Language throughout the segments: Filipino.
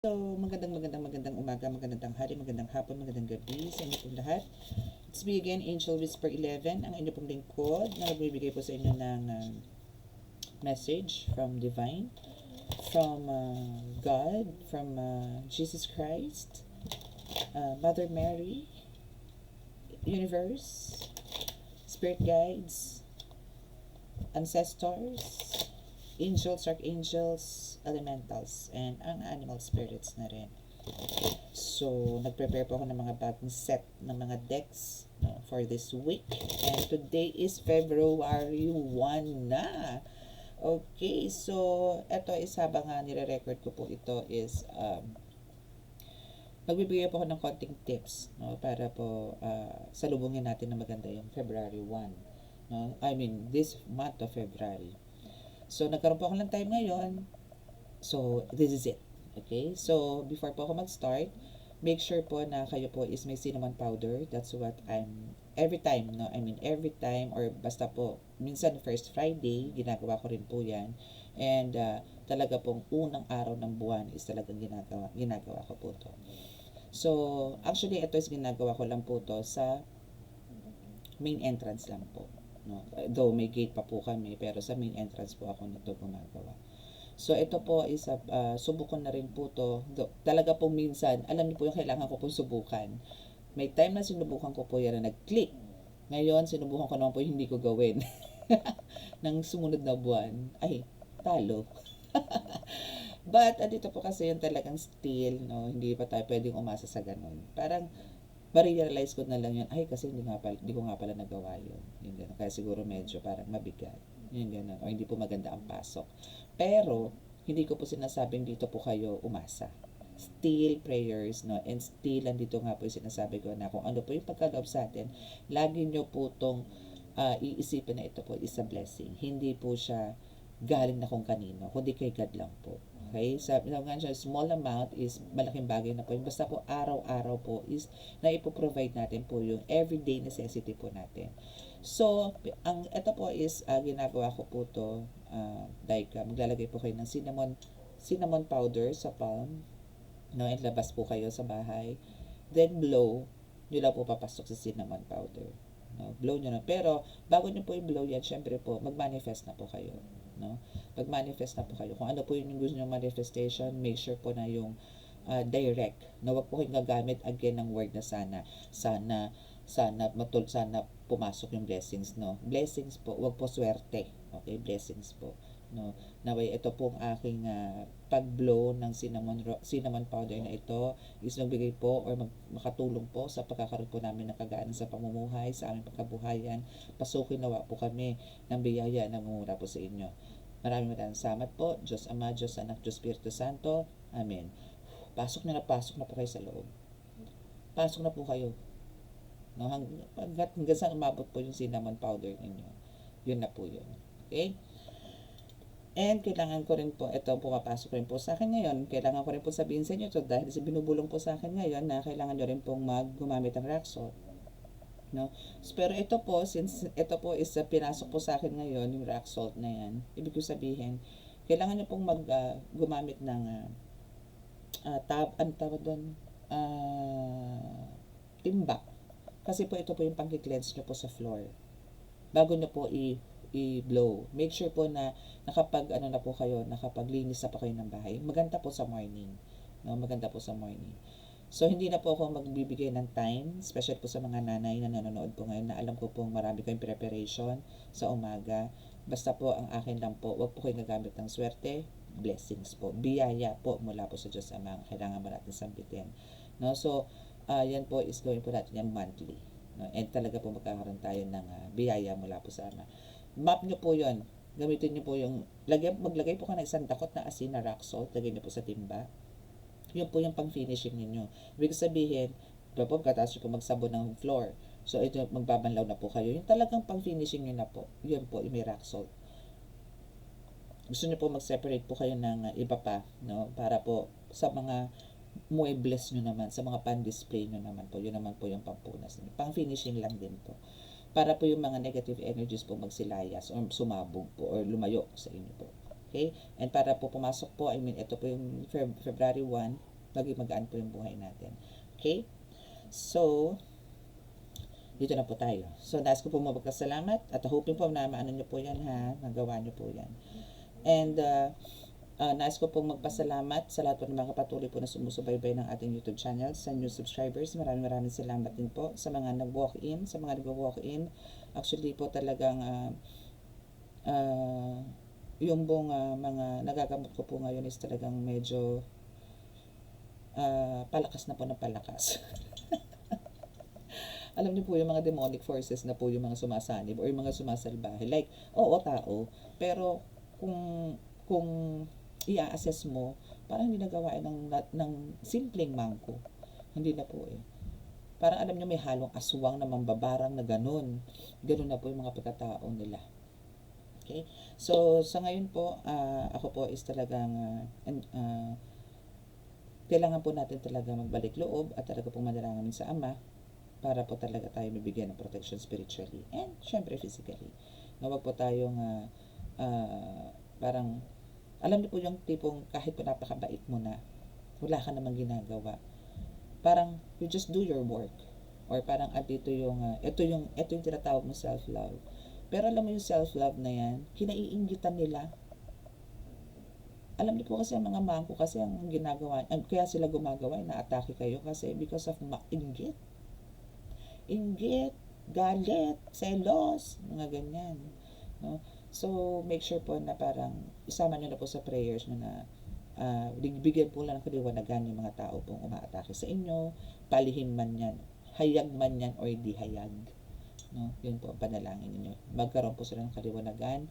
So, magandang umaga, magandang tanghali, magandang hapon, magandang gabi sa inyo pong lahat. It's me again, Angel Whisper 11, ang inyo pong lingkod na nagbibigay po sa inyo ng message from Divine, from God, from Jesus Christ, Mother Mary, Universe, Spirit Guides, Ancestors, Angels, Archangels, Elementals, and ang Animal Spirits na rin. So, nag-prepare po ako ng mga bagong set ng mga decks for this week. And today is February 1 na. Okay, so, eto is habang nire-record ko po ito is magbibigay po ako ng konting tips para po salubungin natin na maganda yung February 1. I mean, this month of February. So, nagkaroon po ako ng time ngayon. So, this is it. Okay? So, before po ako mag-start, make sure po na kayo po is may cinnamon powder. That's what every time, or basta po, minsan first Friday, ginagawa ko rin po yan. And, talaga pong unang araw ng buwan is talagang ginagawa ko po to. So, actually, ito is ginagawa ko lang po to sa main entrance lang po. No? Though may gate pa po kami, pero sa main entrance po ako nito gumagawa. So, ito po is, subukan na rin po to. Talaga po minsan, alam niyo po yung kailangan ko pong subukan. May time na sinubukan ko po yan na nag-click. Ngayon, sinubukan ko naman po yung hindi ko gawin. Nang sumunod na buwan, ay, talo. But, dito po kasi yung talagang still, no? Hindi pa tayo pwedeng umasa sa ganun. Parang, ma-realize ko na lang yun, ay, kasi hindi ko nga pala nagawa yun. Yung ganun. Kaya siguro medyo parang mabigat. Yung ganun. O hindi po maganda ang pasok. Pero, hindi ko po sinasabing dito po kayo umasa. Still prayers, no? And still, andito nga po yung sinasabi ko na kung ano po yung pagkaloob sa atin, lagi nyo po itong iisipin na ito po is a blessing. Hindi po siya galing na kung kanino, kundi kay God lang po. Okay? Sabi nga siya, small amount is malaking bagay na po. Basta po araw-araw po is na ipoprovide natin po yung everyday necessity po natin. So, ito po is ginagawa ko po to maglalagay po kayo ng cinnamon powder sa palm, no, and labas po kayo sa bahay. Then blow, nyo lang po papasok sa cinnamon powder. No, blow nyo na. Pero, bago nyo po i-blow yan, syempre po, mag-manifest na po kayo. No? Mag-manifest na po kayo. Kung ano po yung gusto nyo manifestation, make sure po na yung direct. No, wag po kayong gagamit again ng word na sana. Sana pumasok yung blessings, no. Blessings po, wag po swerte. Okay, blessings po. No, naway ito pong aking pag-blow ng cinnamon powder na ito is magbigay po or makatulong po sa pagkakaroon po namin ng kagaan sa pamumuhay, sa aming pagkabuhayan. Pasukin nawa po kami ng biyaya na mumura po sa inyo. Maraming salamat po. Diyos Ama, Diyos Anak, Diyos Espiritu Santo. Amen. Pasok na po kayo sa loob. Pasok na po kayo. No, hanggang saan umabot po yung cinnamon powder ninyo. Yun na po yun. Okay? And kailangan ko rin po, ito pumapasok rin po sa akin ngayon, kailangan ko rin po sabihin sa inyo ito dahil binubulong po sa akin ngayon na kailangan nyo rin pong gumamit ng rock salt. No? Pero ito po, since ito po is pinasok po sa akin ngayon, yung rock salt na yan, ibig ko sabihin, kailangan nyo pong gumamit ng timba. Kasi po ito po yung pang-cleanse nyo po sa floor. Bago nyo po i-blow. Make sure po na nakapaglinis na po kayo ng bahay. Maganda po sa morning. No? Maganda po sa morning. So, hindi na po ako magbibigay ng time, especially po sa mga nanay na nanonood po ngayon na alam ko pong marami kayong preparation sa umaga. Basta po, ang akin lang po, wag po kayong gagamit ng swerte, blessings po. Biyaya po mula po sa Diyos Ama. Kailangan mo natin sambitin. No? So, yan po is gawin po natin yan monthly. No? And talaga po magkakaroon tayo ng biyaya mula po sa Ama. Map nyo po yon. Gamitin nyo po yung, maglagay po ka ng isang dakot na asin na rock salt, lagay nyo po sa timba. Yun po yung pang-finishing ninyo. Ibig sabihin, pagkatapos po magsabon ng floor. So, ito, magbabanlaw na po kayo. Yung talagang pang-finishing nyo na po. Yun po, yung may rock salt. Gusto nyo po mag-separate po kayo ng iba pa, no? Para po sa mga muebles nyo naman, sa mga pan-display nyo naman po. Yun naman po yung pampunas. Pang-finishing lang din po. Para po yung mga negative energies po magsilayas o sumabog po or lumayo sa inyo po. Okay? And para po pumasok po, I mean, ito po yung February 1, maging magaan po yung buhay natin. Okay? So, dito na po tayo. So, nais ko po magpasalamat at hoping po na maano nyo po yan ha, magawa nyo po yan. And, nais ko pong magpasalamat sa lahat po ng mga patuloy po na sumusubaybay ng ating YouTube channel, sa new subscribers. Maraming salamat din po sa mga nag-walk-in, sa mga nag-walk-in. Actually po talagang yung buong mga nagagamot ko po ngayon is talagang medyo palakas na po ng palakas. Alam niyo po yung mga demonic forces na po yung mga sumasanib or yung mga sumasalbahe. Like, oo, tao. Pero kung i-assess mo, parang hindi nagawain ng simpleng mangko. Hindi na po eh. Parang alam niyo may halong aswang na mambabarang na ganun. Ganun na po yung mga pagkatao nila. Okay? So, sa ngayon po, ako po is talagang kailangan po natin talaga magbalik loob at talaga pong manalangin sa Ama para po talaga tayo mabigyan ng protection spiritually and syempre physically. Na wag po tayong parang alam niyo po yung tipong kahit po napakabait mo na, wala ka namang ginagawa. Parang you just do your work. Or parang dito yung ito yung tinatawag mo self-love. Pero alam mo yung self-love na yan, kinaiinggitan nila. Alam niyo po kasi ang mga mangko kasi ang ginagawa, kaya sila gumagawa, na-atake kayo kasi because of inggit. Inggit, galit, selos, mga ganyan. No? So, make sure po na parang isama nyo na po sa prayers nyo na bigyan po lang ng kaliwanagan yung mga tao pong umaatake sa inyo, palihin man yan, hayag man yan or di hayag. No? Yun po ang panalangin niyo. Magkaroon po sila ng kaliwanagan.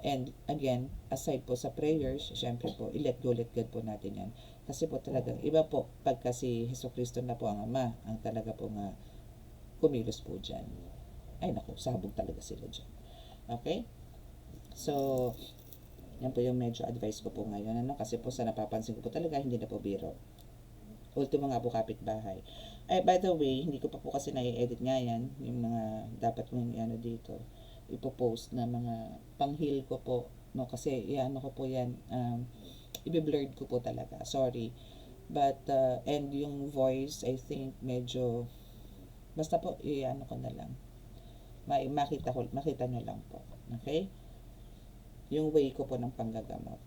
And again, aside po sa prayers, syempre po, let go, let God po natin yan. Kasi po talagang iba po, pagka si Jesucristo na po ang Ama, ang talaga po nga kumilos po dyan. Ay naku, sabog talaga sila dyan. Okay? So, yan po yung medyo advice ko po ngayon. Ano? Kasi po sa napapansin ko po talaga, hindi na po biro. Ultimo nga po kapitbahay. Ay, by the way, hindi ko pa po kasi na-edit nga yan. Yung mga dapat mong dito. Ipopost na mga pang-heal ko po. No? Kasi ano ko po yan. I-blurred ko po talaga. Sorry. But, and yung voice, I think, medyo basta po, ano ko na lang. Makita nyo lang po. Okay? Yung way ko po ng panggagamot.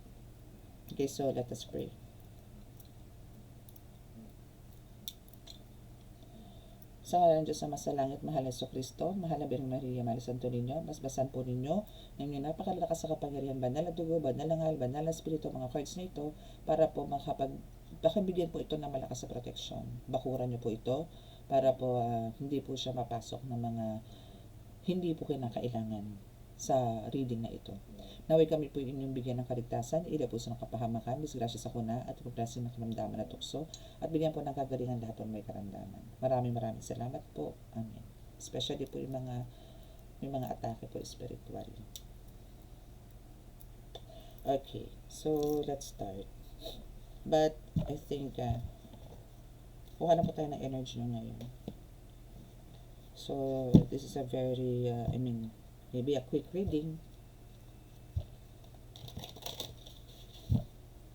Okay, so let us pray. Sa ngalan ng Diyos na masalangit, mahal na Kristo, mahal na Birheng Maria, mahal na Santo Niño, basbasan po ninyo ng inyong napakalakas sa kapangyarihan, banal na dugo, banal na ngal, banal na spirito, mga cards na ito, para po pakibigyan po ito ng malakas sa protection. Bakuran nyo po ito, para po hindi po siya mapasok ng mga hindi po kinakailangan sa reading na ito. Naway kami po inyong bigyan ng kaligtasan, ila po sa kapahamakan, disgrasya sa kuna at progresyon ng karamdaman at tukso, at bigyan po ng kagalingan lahat ng may karamdaman. Maraming salamat po. Amen. Especially po yung mga atake po spiritual. Okay, so let's start. But I think kuha na po tayo ng energy nyo ngayon. So this is a very maybe a quick reading.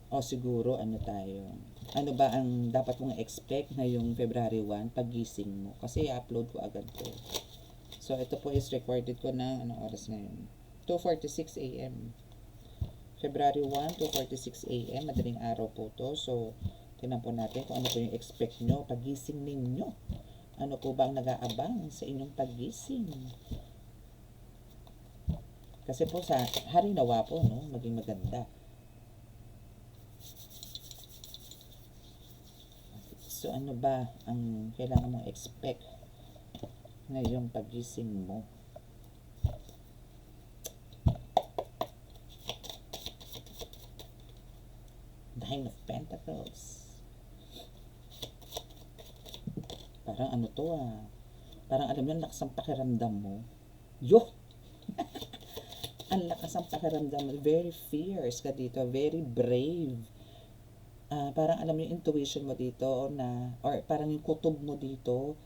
O siguro tayo. Ano ba ang dapat mong expect ngayong February 1 pagising mo? Kasi i-upload ko agad to. So ito po is recorded ko na anong oras ngayon? 2:46 AM. February 1, 2:46 AM. Madaling araw po to. So tingnan po natin kung ano po yung expect nyo pagising ninyo. Ano po ba ang nag-aabang sa inyong pagising? Kasi po sa hari nawa po, no, maging maganda. So ano ba ang kailangan mong expect ngayong pagising mo? Nine of Pentacles. Parang ano to parang alam mo, lakas ang pakiramdam mo. Yo! Ang lakas ang pakiramdam mo. Very fierce ka dito. Very brave. Parang alam mo yung intuition mo dito na, or parang yung kutob mo dito,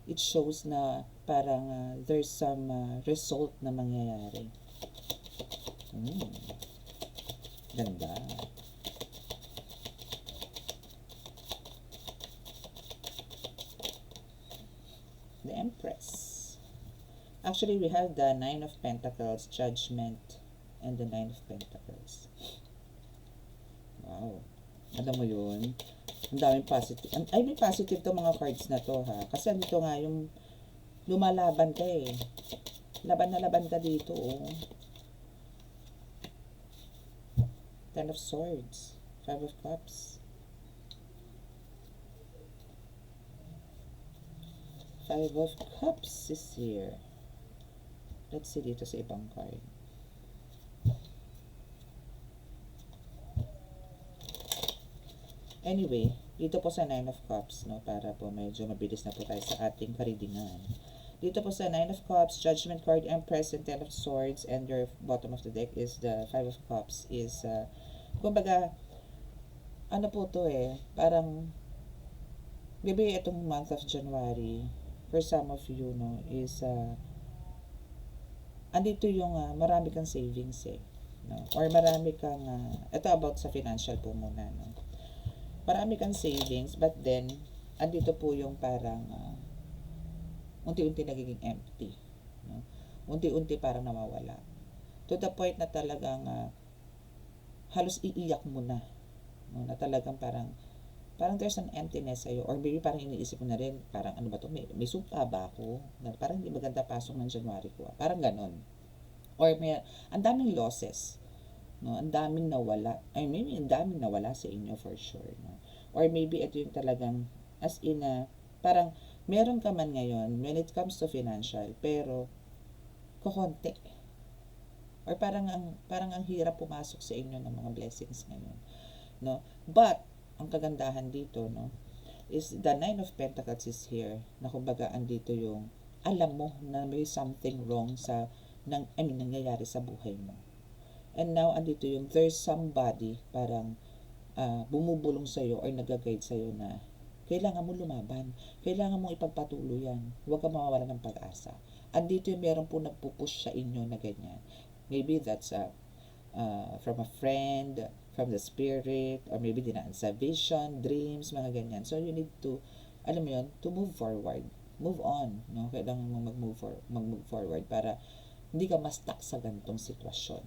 it shows na parang there's some result na mangyayari. Ganda. The Empress. Actually, we have the Nine of Pentacles, Judgment, and the Nine of Pentacles. Wow. Alam mo yun? Ang daming positive. Ay, may positive to mga cards na to, ha? Kasi dito nga yung lumalaban ka eh. Laban na laban ka dito, oh. Ten of Swords. Five of Cups. Five of Cups is here. Let's see dito sa ibang card. Anyway, dito po sa Nine of Cups, no, para po medyo mabilis na po tayo sa ating karidingan. Dito po sa Nine of Cups, Judgment card, Empress, and Ten of Swords, and your bottom of the deck is the Five of Cups. Is, kumbaga, ano po to eh, parang, maybe itong month of January, for some of you, no, is, andito yung marami kang savings eh. No? Or marami kang, ito about sa financial po muna. No? Marami kang savings, but then, andito po yung parang, unti-unti nagiging empty. No? Unti-unti parang nawawala. To the point na talagang, halos iiyak mo na. No? Na talagang parang there's an emptiness sa'yo. Or maybe parang iniisip mo na rin, parang ano ba to, may sumpa ba ako? Na parang hindi maganda pasok ng January ko. Parang ganon. Or ang daming losses. No? Ang daming nawala. Maybe ang daming nawala sa inyo for sure. No? Or maybe ito yung talagang, as in, parang meron ka man ngayon when it comes to financial, pero kukonti. Or parang ang hirap pumasok sa inyo ng mga blessings ngayon. No? But, ang kagandahan dito, no, is the Nine of Pentacles is here, na kumbaga andito yung alam mo na may something wrong sa nangyayari sa buhay mo. And now andito yung there's somebody parang bumubulong sa iyo or nag-guide sa iyo na kailangan mo lumaban, kailangan mo ipagpatuloy yan, huwag kang mawawalan ng pag-asa. Andito yung meron po nagpupush sa inyo na ganyan. Maybe that's from a friend, from the spirit, or maybe dinaan sa vision, dreams, mga ganyan. So you need to, alam mo yun, to move forward. Move on. No? Kailangan mo mag-move forward para hindi ka ma-stuck sa ganitong sitwasyon.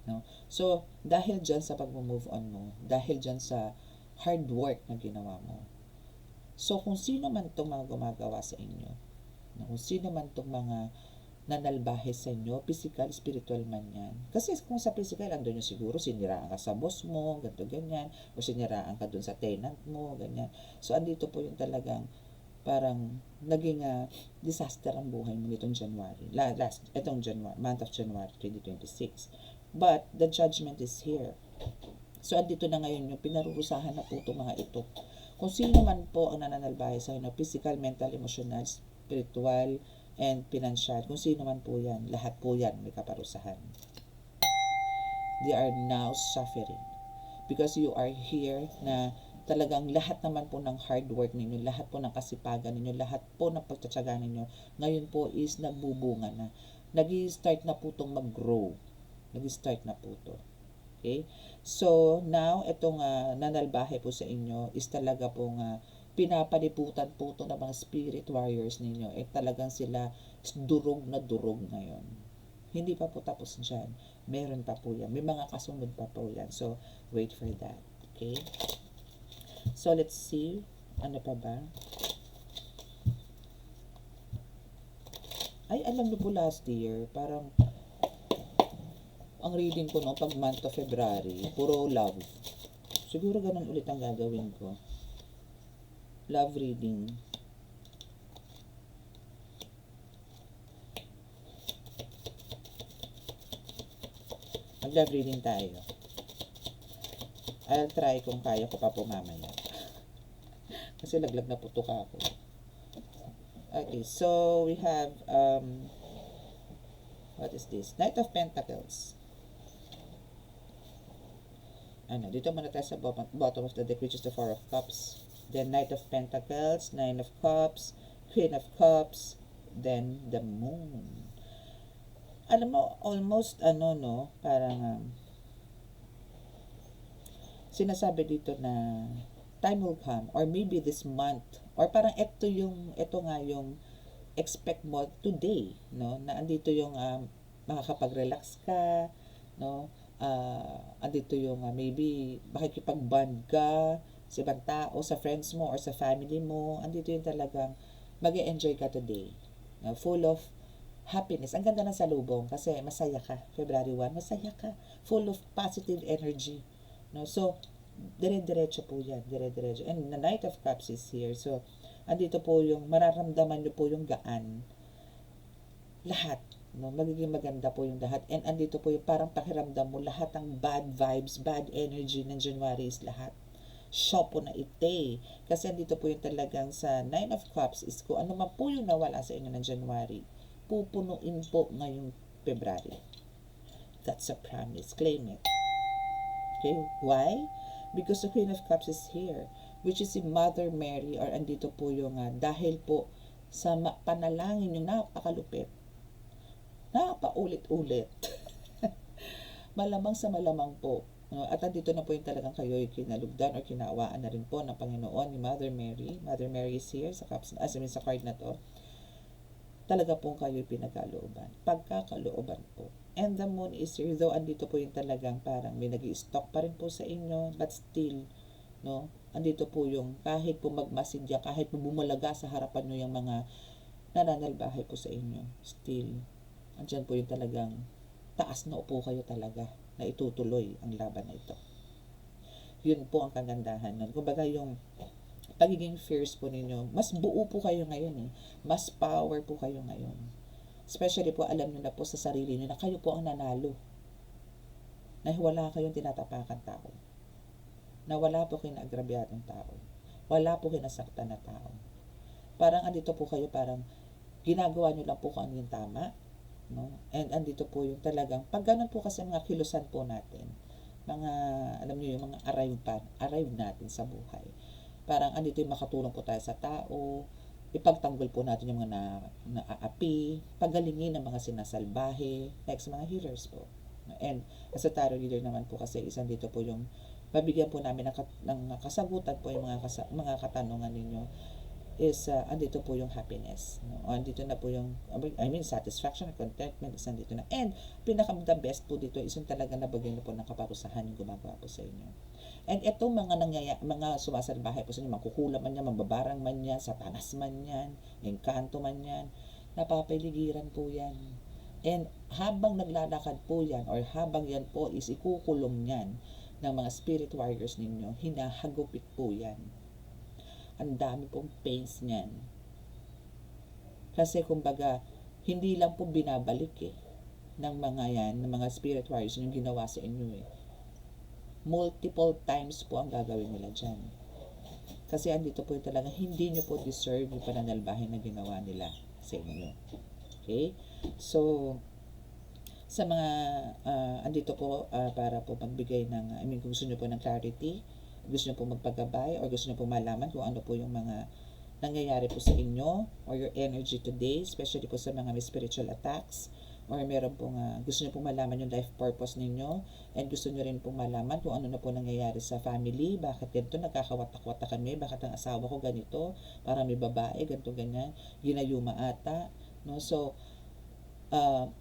No? So, dahil dyan sa pag-move on mo, dahil dyan sa hard work na ginawa mo, so kung sino man itong mga gumagawa sa inyo, no? Kung sino man itong mga nanalbahe sa inyo, physical, spiritual man yan. Kasi kung sa physical, andun yung siguro, siniraan ka sa boss mo, ganito, ganyan, o siniraan ka dun sa tenant mo, ganyan. So, andito po yung talagang, parang, naging disaster ang buhay mo nitong January. Itong January, month of January 2026. But, the judgment is here. So, andito na ngayon yung pinarurusahan na po itong mga ito. Kung sino man po ang nananalbahe sa inyo, physical, mental, emotional, spiritual, and financial, kung sino man po yan, lahat po yan may kaparusahan. They are now suffering. Because you are here na talagang lahat naman po ng hard work ninyo, lahat po ng kasipagan ninyo, lahat po ng pagtatsaga ninyo, ngayon po is nagbubunga na. Nag-start na po itong mag-grow. Nag-start na po ito. Okay? So, now, itong nanalbahe po sa inyo is talaga pong pinapaliputan po ito ng mga spirit warriors ninyo. Talagang sila durog na durog ngayon. Hindi pa po tapos dyan. Meron pa po yan. May mga kasunod pa po yan. So, wait for that. Okay? So, let's see. Ano pa ba? Ay, alam niyo po last year, parang ang reading ko no, pag month of February, puro love. Siguro ganun ulit ang gagawin ko. Love reading. Mag-love reading tayo. I'll try kung kaya ko pa po mamaya. Kasi laglag na putok ako. Okay, so we have, what is this? Knight of Pentacles. Ano, dito muna tayo sa bottom of the deck, which is the Four of Cups. Then Knight of Pentacles, Nine of Cups, Queen of Cups, then the Moon. Alam mo, almost, parang, sinasabi dito na time will come or maybe this month or parang ito nga yung expect mo today, no? Na andito yung makakapag-relax ka, no? Andito yung maybe makikipag-bond ka sa ibang tao, sa friends mo or sa family mo. Andito yung talagang mag-enjoy ka today. No? Full of happiness. Ang ganda ng salubong kasi masaya ka. February 1, masaya ka. Full of positive energy. No? So, dire-diretso po yan. Dire-diretso. And the Knight of Cups is here. So, andito po yung mararamdaman nyo po yung gaan. Lahat. No? Magiging maganda po yung lahat. And andito po yung parang pakiramdam mo lahat ng bad vibes, bad energy ng January is lahat. Siya po na ite. Kasi andito po yung talagang sa Nine of Cups is kung ano man po yung nawala sa inyo ng January, pupunuin po ngayong February. That's a promise. Claim it. Okay? Why? Because the Queen of Cups is here, which is si Mother Mary, or andito po yung dahil po sa panalangin yung napakalupit, napaulit-ulit, malamang sa malamang po. At andito na po yung talagang kayo'y kinalugdan or kinaawaan na rin po ng Panginoon ni Mother Mary. Mother Mary is here sa cups, sa card na to. Talaga pong kayo'y pinagkalooban. Pagkakalooban po. And the moon is here, though andito po yung talagang parang may nag-i-stock pa rin po sa inyo, but still, no, andito po yung kahit po magmasidya, kahit po bumalaga sa harapan nyo yung mga nananalbahay po sa inyo, still, andyan po yung talagang taas na upo kayo talaga na itutuloy ang laban na ito. Yun po ang kagandahan nun. Kumbaga yung pagiging fierce po ninyo, mas buo po kayo ngayon eh. Mas power po kayo ngayon. Especially po, alam nyo na po sa sarili nyo na kayo po ang nanalo. Na wala kayong tinatapakan tao. Na wala po kayong naagrabyadong tao. Wala po kayong nasaktan na tao. Parang andito po kayo, parang ginagawa nyo lang po kung ano yung tama. No? And andito po yung talagang, pag ganun po kasi mga kilusan po natin, mga, alam nyo yung mga arrive natin sa buhay. Parang andito yung makatulong po tayo sa tao, ipagtanggol po natin yung mga naaapi, pagalingin ng mga sinasalbahe, like sa mga healers po. And as a tarot reader naman po kasi isang dito po yung mabigyan po namin ng kasagutan po yung mga katanungan ninyo is andito po yung happiness. No? Andito na po yung, satisfaction, contentment is andito na. And pinaka-the best po dito is yung talaga nabagyan na po ng kaparusahan yung gumagawa po sa inyo. And itong mga sumasalbahay po sa inyo, makukulam man yan, mababarang man yan, satanas man yan, engkanto man yan, napapaligiran po yan. And habang naglalakad po yan, or habang yan po is ikukulong yan ng mga spirit warriors ninyo, hinahagupit po yan. Ang dami pong pains niyan. Kasi kumbaga, hindi lang po binabalik ng mga yan, ng mga spirit warriors yung ginawa sa inyo Multiple times po ang gagawin nila dyan. Kasi andito po yung talaga, hindi nyo po deserve yung pananalbahin na ginawa nila sa inyo. Okay? So, sa mga, andito po para po magbigay ng, kung gusto nyo po ng clarity, gusto nyo po magpagabay, or gusto nyo po malaman kung ano po yung mga nangyayari po sa inyo, or your energy today, especially po sa mga may spiritual attacks, or meron pong gusto nyo pong malaman yung life purpose ninyo, and gusto nyo rin pong malaman kung ano na po nangyayari sa family, bakit ganito, nagkakawatak-watak kami, bakit ang asawa ko ganito, parang may babae, ganito, ganyan, ginayuma ata, no? So,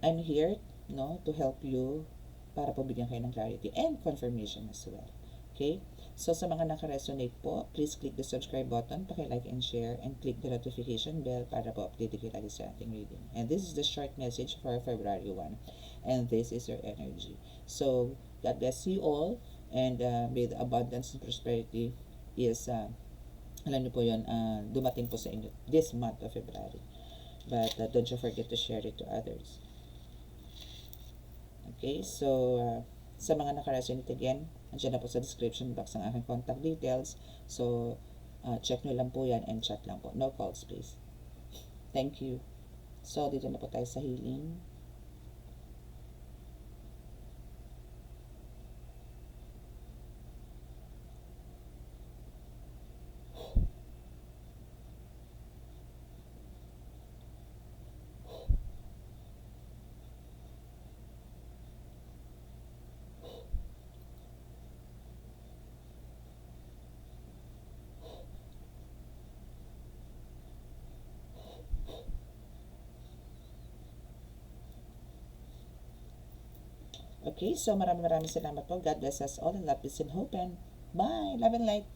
I'm here, no, to help you para po bigyan kayo ng clarity and confirmation as well. Okay? So, sa mga naka-resonate po, please click the subscribe button, paki-like and share, and click the notification bell para po update kayo lagi sa ating reading. And this is the short message for February 1. And this is your energy. So, God bless you all, and may the abundance and prosperity is, alam niyo po yun, dumating po sa inyo this month of February. But don't you forget to share it to others. Okay, so, sa mga naka-resonate again, nandiyan na po sa description box ang aking contact details. So, check nyo lang po yan and chat lang po. No calls, please. Thank you. So, dito na po tayo sa healing. Okay, so maraming salamat po. God bless us all in love, peace, and hope, and bye! Love and light!